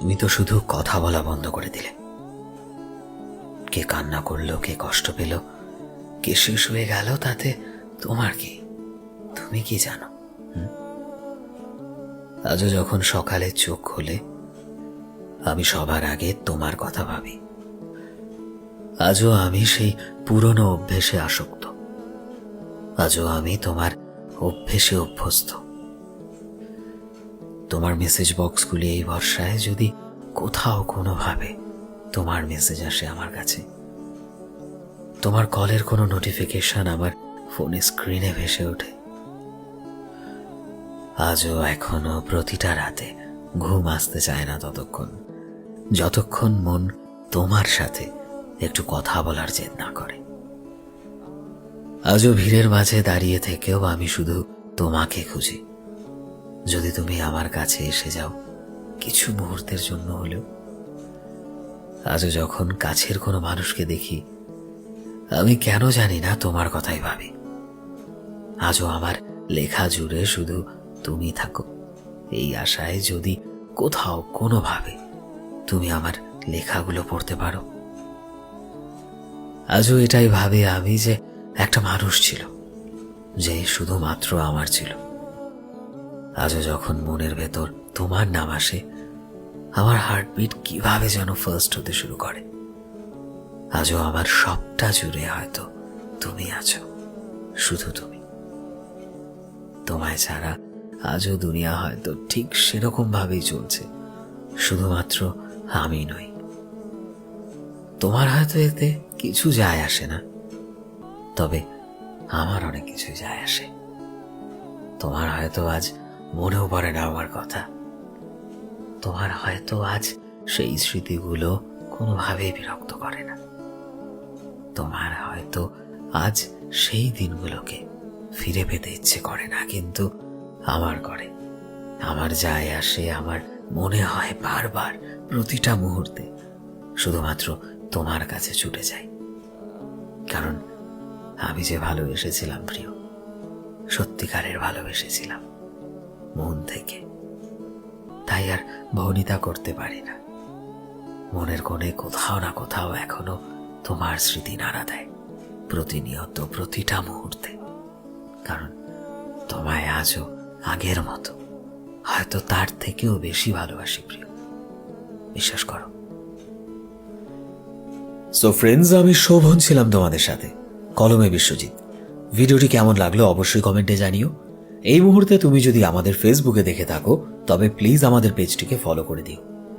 তুমি তো শুধু কথা বলা বন্ধ করে দিলে। কে কান্না করলো, কে কষ্ট পেল, কে শেষ হয়ে গেল, তাতে তোমার কি? তুমি কি জানো? আজও যখন সকালে চোখ খোলে আমি সবার আগে তোমার কথা ভাবি। আজও আমি সেই পুরনো অভ্যেসে আসক্ত। আজও আমি তোমার অভ্যেসে অভ্যস্ত। তোমার মেসেজ বক্সগুলি এই ভরসায় যদি কোথাও কোনোভাবে তোমার মেসেজ আসে আমার কাছে, তোমার কলের কোনো নোটিফিকেশন আমার ফোনের স্ক্রিনে ভেসে ওঠে। আজও এখনো প্রতিটা রাতে ঘুম আসতে চায় না যতক্ষণ মন তোমার সাথে একটু কথা বলার জেদ না করে। আজও ভিড়ের মাঝে দাঁড়িয়ে থেকেও আমি শুধু তোমাকে খুঁজি, যদি তুমি আমার কাছে এসে যাও কিছু মুহূর্তের জন্য হলেও। আজও যখন কাছের কোনো মানুষকে দেখি আমি কেন জানি না তোমার কথাই ভাবি। আজও আমার লেখা জুড়ে শুধু তুমি থাকো, এই আশায় যদি কোথাও কোনোভাবে তুমি আমার লেখাগুলো পড়তে পারো। আজও এটাই ভাবে আমি যে একটা মানুষ ছিল যে শুধুমাত্র আমার ছিল। আজও যখন মনের ভেতর তোমার নাম আসে আমার হার্টবিট কিভাবে যেন ফার্স্ট হতে শুরু করে। আজও আমার সবটা জুড়ে হয়তো তুমি আছো, শুধু তুমি। তোমায় ছাড়া আজও দুনিয়া হয়তো ঠিক সেরকম ভাবেই চলছে, শুধুমাত্র আমি নই। তোমার হয়তো এতে কিছু যায় আসে না, তবে আমার অনেক কিছু যায় আসে। তোমার হয়তো আজ মনেও পড়ে না আমার কথা। তোমার হয়তো আজ সেই স্মৃতিগুলো কোনোভাবেই বিরক্ত করে না। তোমার হয়তো আজ সেই দিনগুলোকে ফিরে পেতে ইচ্ছে করে না, কিন্তু আমার করে। আমার যায় আসে, আমার মনে হয় বারবার প্রতিটা মুহূর্তে শুধুমাত্র তোমার কাছে ছুটে যাই। কারণ আমি যে ভালোবেসেছিলাম প্রিয়, সত্যিকারের ভালোবেসেছিলাম মন থেকে, তাই আর ভনিতা করতে পারি না। মনের কোণে কোথাও না কোথাও এখনো তোমার স্মৃতি নাড়া দেয় প্রতিনিয়ত, প্রতিটা মুহূর্তে। কারণ তোমায় আজও আগের মতো, হয়তো তার থেকেও বেশি ভালোবাসি প্রিয়, বিশ্বাস করো। সো ফ্রেন্ডস, আমি শোভন ছিলাম তোমাদের সাথে, কলমে বিশ্বজিৎ। ভিডিওটি কেমন লাগলো অবশ্যই কমেন্টে জানিও। এই মুহূর্তে তুমি যদি আমাদের ফেসবুকে দেখে থাকো তবে প্লিজ আমাদের পেজটিকে ফলো করে দিও।